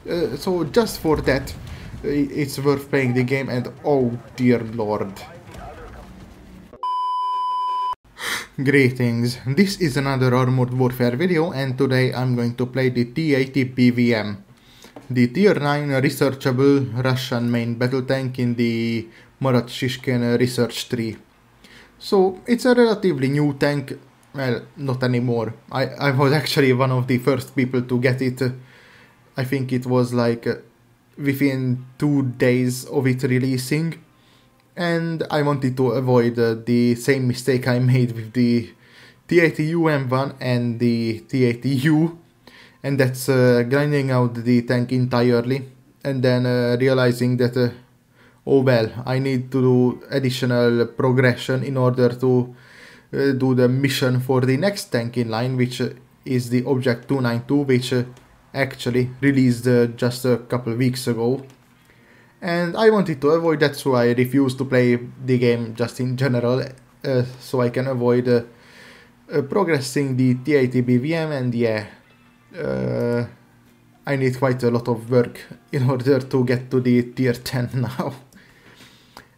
So just for that, it's worth playing the game, and oh dear lord. Greetings, this is another Armored Warfare video, and today I'm going to play the T-80BVM, the tier 9 researchable Russian main battle tank in the Marat Shishkin research tree. So it's a relatively new tank, well, not anymore. I was actually one of the first people to get it. I think it was like within 2 days of it releasing. And I wanted to avoid the same mistake I made with the T-80UM1 and the T-80U, and that's grinding out the tank entirely and then realizing that oh well, I need to do additional progression in order to do the mission for the next tank in line, which is the Object 292, which actually released just a couple weeks ago. And I wanted to avoid that, so I refused to play the game just in general, so I can avoid progressing the T-80BVM, and yeah, I need quite a lot of work in order to get to the tier 10 now.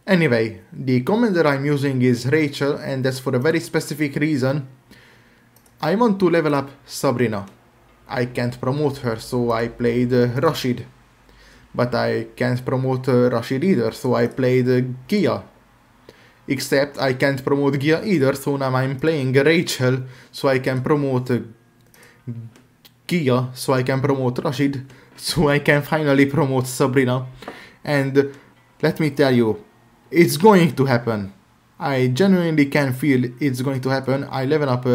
Anyway, the commander I'm using is Rachel, and that's for a very specific reason. I want to level up Sabrina. I can't promote her, so I played Rashid. But I can't promote Rashid either, so I played Gia. Except I can't promote Gia either, so now I'm playing Rachel, so I can promote Gia, so I can promote Rashid, so I can finally promote Sabrina. And let me tell you, it's going to happen. I genuinely can feel it's going to happen. I level up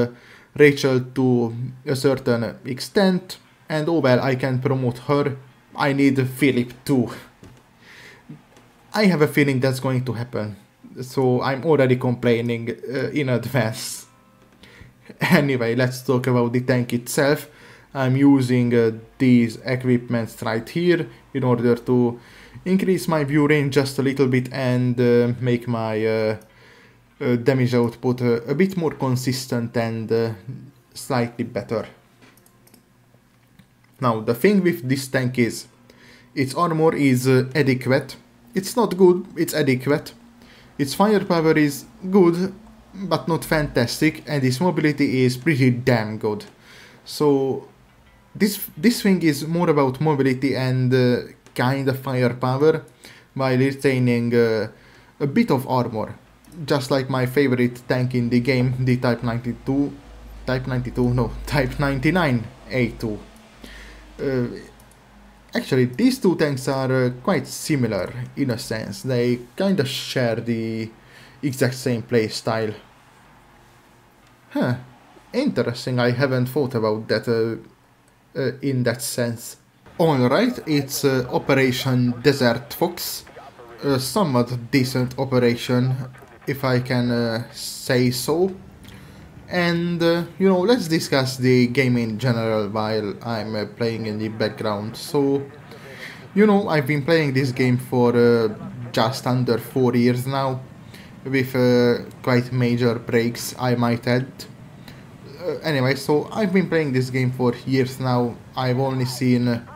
Rachel to a certain extent, and oh well, I can promote her. I need Philip too. I have a feeling that's going to happen, so I'm already complaining in advance. Anyway, let's talk about the tank itself. I'm using these equipments right here in order to increase my view range just a little bit and make my damage output a bit more consistent and slightly better. Now, the thing with this tank is, its armor is adequate. It's not good, it's adequate. Its firepower is good, but not fantastic, and its mobility is pretty damn good. So, this thing is more about mobility and kind of firepower, while retaining a bit of armor. Just like my favorite tank in the game, the Type 99A2. Actually, these two tanks are quite similar in a sense. They kinda share the exact same playstyle. Huh, interesting, I haven't thought about that in that sense. Alright, it's Operation Desert Fox. A somewhat decent operation, if I can say so. And, you know, let's discuss the game in general while I'm playing in the background. So, you know, I've been playing this game for just under 4 years now, with quite major breaks, I might add. Anyway, so I've been playing this game for years now. I've only seen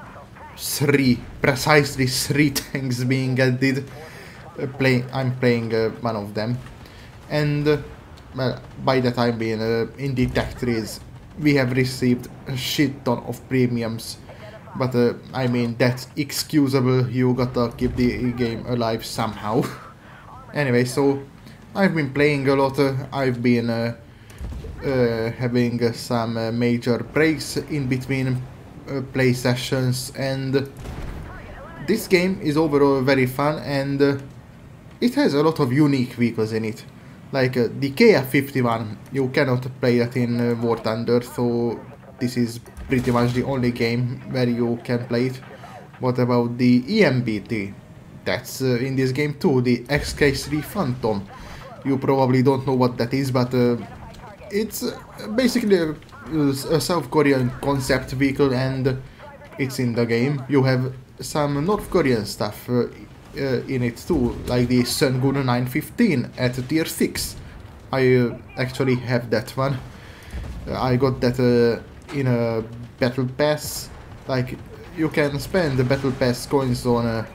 precisely three tanks being added. I'm playing one of them. And well, by the time being in the tech trees, we have received a shit ton of premiums. But I mean, that's excusable, you gotta keep the game alive somehow. Anyway, so I've been playing a lot, I've been having some major breaks in between play sessions, and this game is overall very fun, and it has a lot of unique vehicles in it. Like the KF-51, you cannot play that in War Thunder, so this is pretty much the only game where you can play it. What about the EMBT? That's in this game too, the XK3 Phantom. You probably don't know what that is, but it's basically a South Korean concept vehicle, and it's in the game. You have some North Korean stuff in it too, like the Sungun 915 at tier 6. I actually have that one. I got that in a battle pass. Like, you can spend the battle pass coins on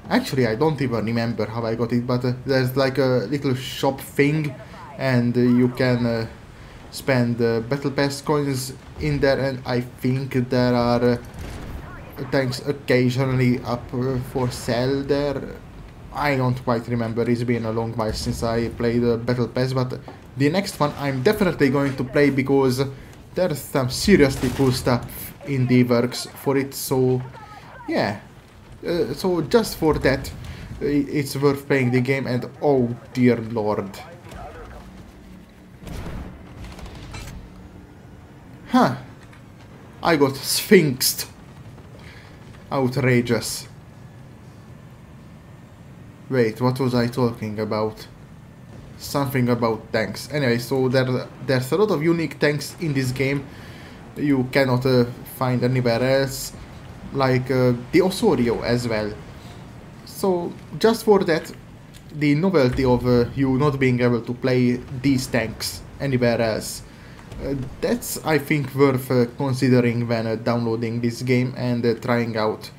actually, I don't even remember how I got it, but there's like a little shop thing, and you can spend battle pass coins in there, and I think there are tanks occasionally up for sale there. I don't quite remember, it's been a long while since I played battle pass, but the next one I'm definitely going to play because there's some seriously cool stuff in the works for it, so yeah. So just for that, it's worth playing the game, and oh dear lord. Huh. I got sphinxed. Outrageous. Wait, what was I talking about? Something about tanks. Anyway, so there's a lot of unique tanks in this game you cannot find anywhere else, like the Osorio as well. So just for that, the novelty of you not being able to play these tanks anywhere else, that's I think worth considering when downloading this game and trying out.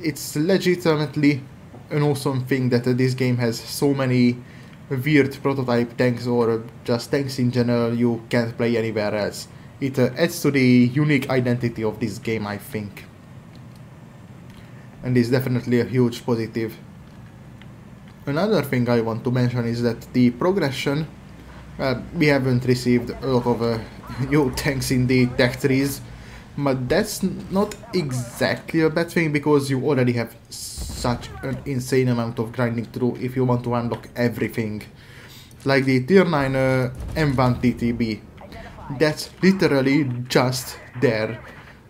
It's legitimately an awesome thing that this game has so many weird prototype tanks, or just tanks in general you can't play anywhere else. It adds to the unique identity of this game, I think. And is definitely a huge positive. Another thing I want to mention is that the progression, we haven't received a lot of new tanks in the tech trees, but that's not exactly a bad thing because you already have such an insane amount of grinding through if you want to unlock everything. Like the tier 9 M1 TTB, that's literally just there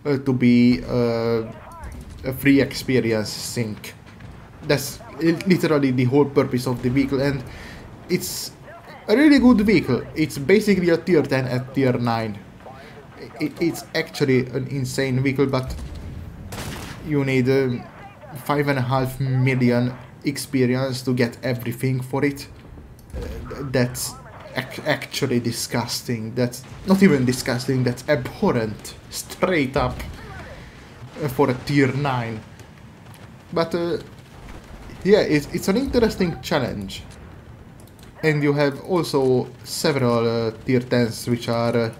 to be a free experience sink. That's literally the whole purpose of the vehicle, and it's a really good vehicle. It's basically a tier 10 at tier 9. It's actually an insane vehicle, but you need 5.5 million experience to get everything for it. That's actually disgusting. That's not even disgusting, that's abhorrent. Straight up. For a tier 9. But yeah, it's an interesting challenge. And you have also several tier 10s which are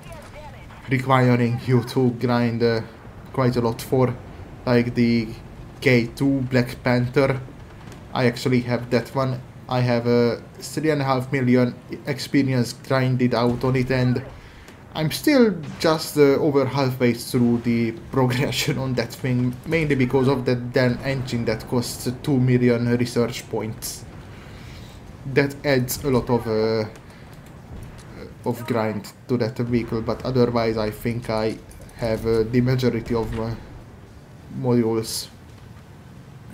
requiring you to grind quite a lot for, like the K2 Black Panther. I actually have that one. I have 3.5 million experience grinded out on it, and I'm still just over halfway through the progression on that thing, mainly because of that damn engine that costs 2 million research points. That adds a lot of grind to that vehicle, but otherwise I think I have the majority of modules.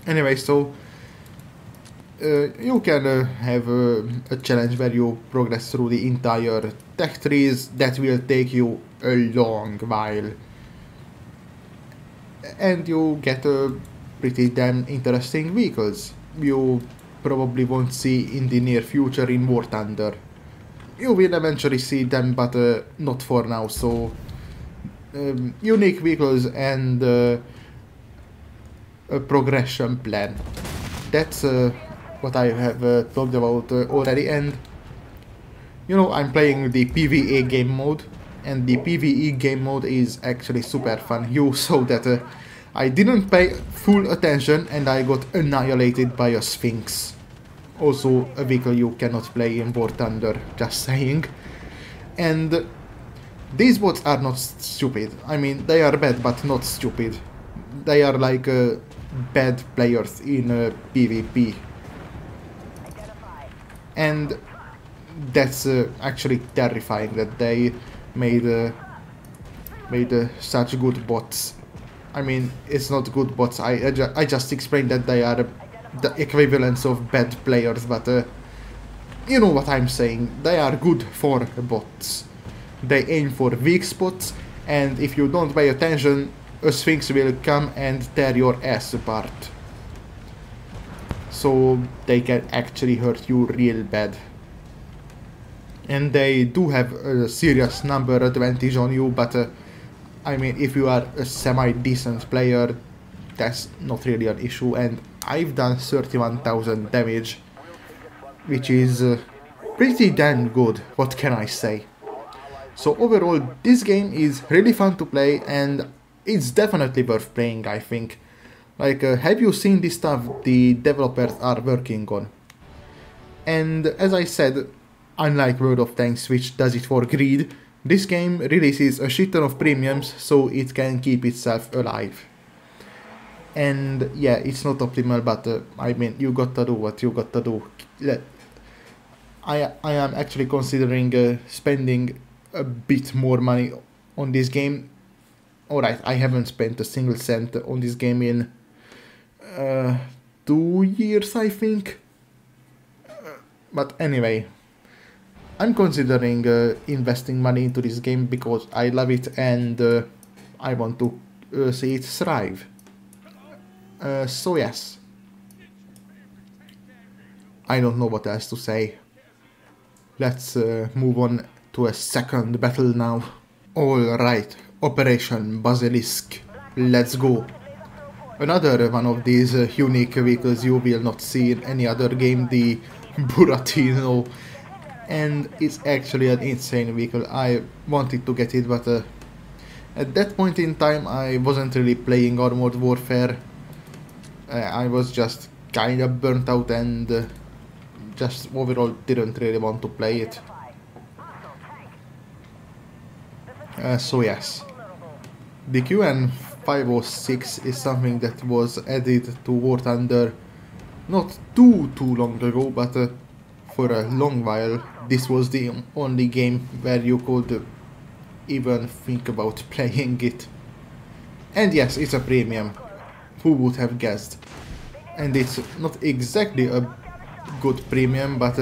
Anyway, so you can have a challenge where you progress through the entire tech trees. That will take you a long while, and you get pretty damn interesting vehicles you probably won't see in the near future in War Thunder. You will eventually see them, but not for now. So unique vehicles and a progression plan, that's what I have talked about already. And you know, I'm playing the PvE game mode, and the PvE game mode is actually super fun. You saw that I didn't pay full attention and I got annihilated by a Sphinx. Also a vehicle you cannot play in War Thunder, just saying. And these bots are not stupid. I mean, they are bad but not stupid. They are like bad players in PvP. And that's actually terrifying that they made such good bots. I mean, it's not good bots. I just explained that they are the equivalents of bad players, but you know what I'm saying. They are good for bots. They aim for weak spots, and if you don't pay attention, a Sphinx will come and tear your ass apart. So they can actually hurt you real bad. And they do have a serious number advantage on you, but I mean, if you are a semi-decent player, that's not really an issue, and I've done 31,000 damage, which is pretty damn good, what can I say. So overall, this game is really fun to play, and it's definitely worth playing, I think. Like, have you seen the stuff the developers are working on? And as I said, unlike World of Tanks, which does it for greed, this game releases a shit ton of premiums so it can keep itself alive. And yeah, it's not optimal, but I mean, you gotta do what you gotta do. I am actually considering spending a bit more money on this game. Alright, I haven't spent a single cent on this game in 2 years, I think. But anyway, I'm considering investing money into this game because I love it and I want to see it thrive. So yes, I don't know what else to say. Let's move on to a second battle now. Alright, Operation Basilisk, let's go. Another one of these unique vehicles you will not see in any other game, the Buratino. And it's actually an insane vehicle. I wanted to get it, but at that point in time I wasn't really playing Armored Warfare. I was just kinda burnt out and just overall didn't really want to play it. So yes, the QN506 is something that was added to War Thunder not too long ago, but for a long while this was the only game where you could even think about playing it. And yes, it's a premium. Who would have guessed? And it's not exactly a good premium, but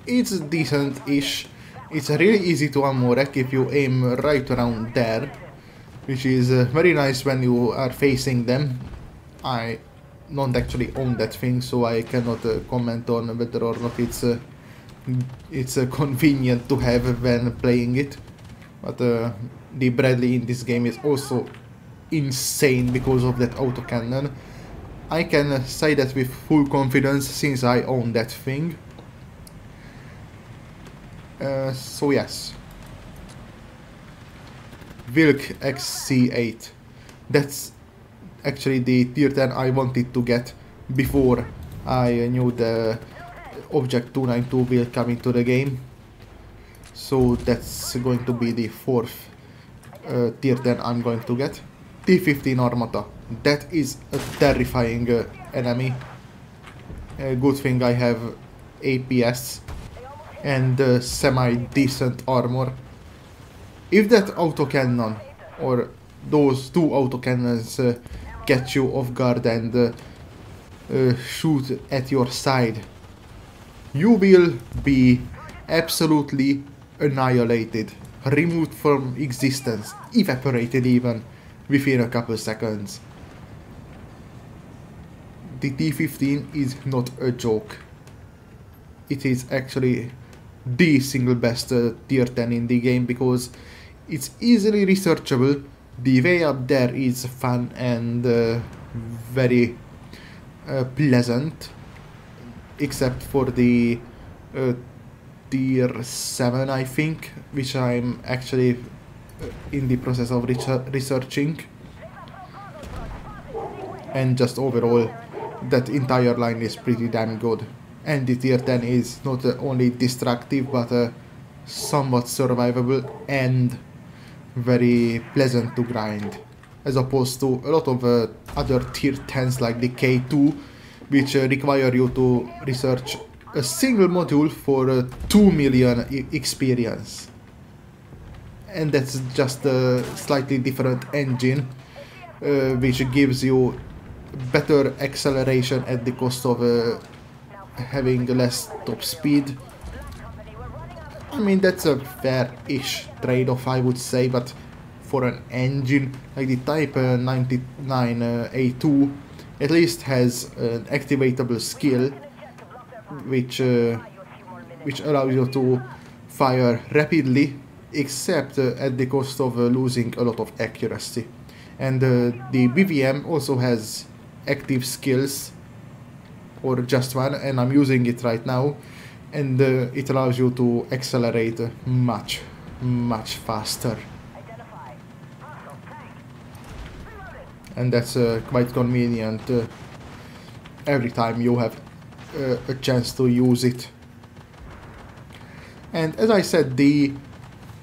it's decent-ish. It's really easy to ammo wreck if you aim right around there, which is very nice when you are facing them. I don't actually own that thing, so I cannot comment on whether or not it's convenient to have when playing it. But the Bradley in this game is also insane because of that autocannon. I can say that with full confidence since I own that thing. So yes, Wilk XC8. That's actually the tier 10 I wanted to get before I knew the Object 292 will come into the game. So that's going to be the fourth tier 10 I'm going to get. T-15 Armata. That is a terrifying enemy. Good thing I have APS and semi-decent armor. If that autocannon or those two autocannons get you off guard and shoot at your side, you will be absolutely annihilated, removed from existence, evaporated even within a couple seconds. The T-15 is not a joke. It is actually the single best tier 10 in the game because it's easily researchable. The way up there is fun and very pleasant, except for the tier 7 I think, which I'm actually in the process of researching. And just overall, that entire line is pretty damn good. And the tier 10 is not only destructive but somewhat survivable and very pleasant to grind, as opposed to a lot of other tier 10s like the K2, which require you to research a single module for 2 million experience. And that's just a slightly different engine, which gives you better acceleration at the cost of having less top speed. I mean, that's a fair-ish trade-off, I would say, but for an engine like the Type 99 A2 at least has an activatable skill which allows you to fire rapidly except at the cost of losing a lot of accuracy. And the BVM also has active skills, or just one, and I'm using it right now, and it allows you to accelerate much faster. And that's quite convenient every time you have a chance to use it. And as I said, the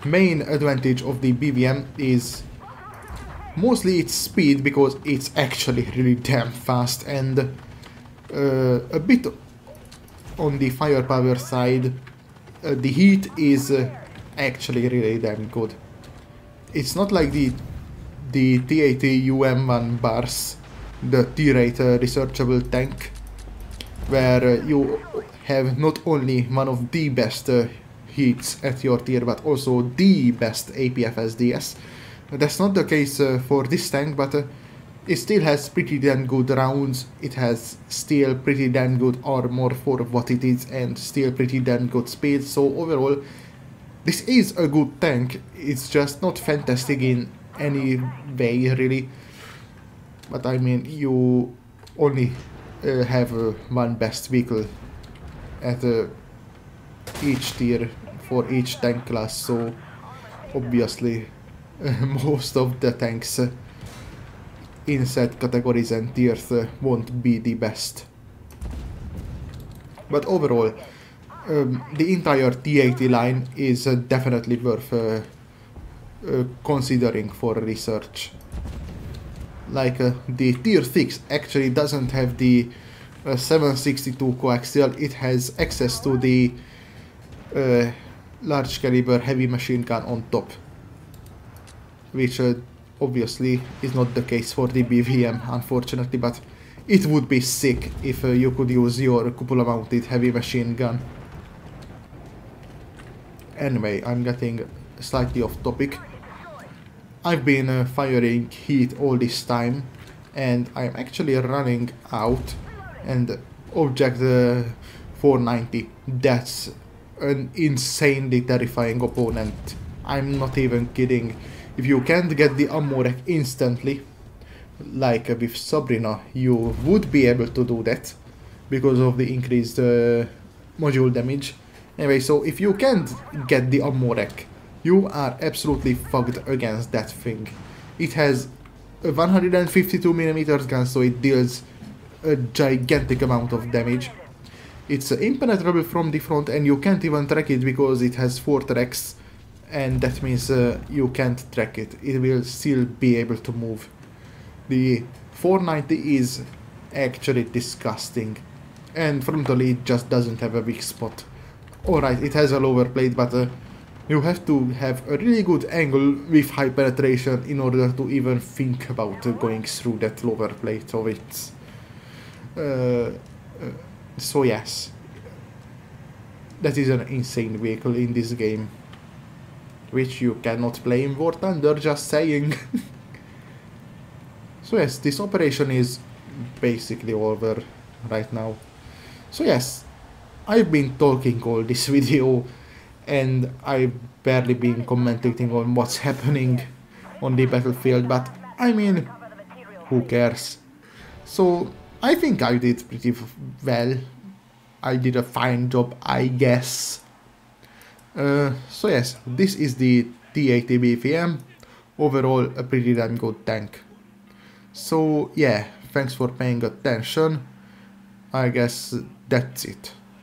main advantage of the BVM is mostly its speed, because it's actually really damn fast, and a bit on the firepower side, the heat is actually really damn good. It's not like the T-80 bars, the T-rate researchable tank, where you have not only one of the best heats at your tier, but also the best APF SDS. That's not the case for this tank, but it still has pretty damn good rounds, it has still pretty damn good armor for what it is, and still pretty damn good speed, so overall this is a good tank. It's just not fantastic in any way really, but I mean, you only have one best vehicle at each tier for each tank class, so obviously most of the tanks in set categories and tiers won't be the best. But overall, the entire T-80 line is definitely worth considering for research. Like the tier 6 actually doesn't have the 762 coaxial, it has access to the large caliber heavy machine gun on top, which obviously is not the case for the BVM, unfortunately, but it would be sick if you could use your cupola mounted heavy machine gun. Anyway, I'm getting slightly off topic. I've been firing heat all this time, and I'm actually running out, and object 490, that's an insanely terrifying opponent. I'm not even kidding. If you can't get the ammo rack instantly, like with Sabrina, you would be able to do that because of the increased module damage. Anyway, so if you can't get the ammo rack, you are absolutely fucked against that thing. It has a 152mm gun, so it deals a gigantic amount of damage. It's impenetrable from the front, and you can't even track it because it has 4 tracks, and that means you can't track it. It will still be able to move. The 490 is actually disgusting, and frontally it just doesn't have a weak spot. Alright, it has a lower plate, but you have to have a really good angle with high penetration in order to even think about going through that lower plate of it. So yes, that is an insane vehicle in this game, which you cannot play in War Thunder, just saying. So yes, this operation is basically over right now. So yes, I've been talking all this video, and I've barely been commenting on what's happening on the battlefield, but I mean, who cares? So I think I did pretty well. I did a fine job, I guess. So yes, this is the T-80 BVM. Overall, a pretty damn good tank. So yeah, thanks for paying attention. I guess that's it.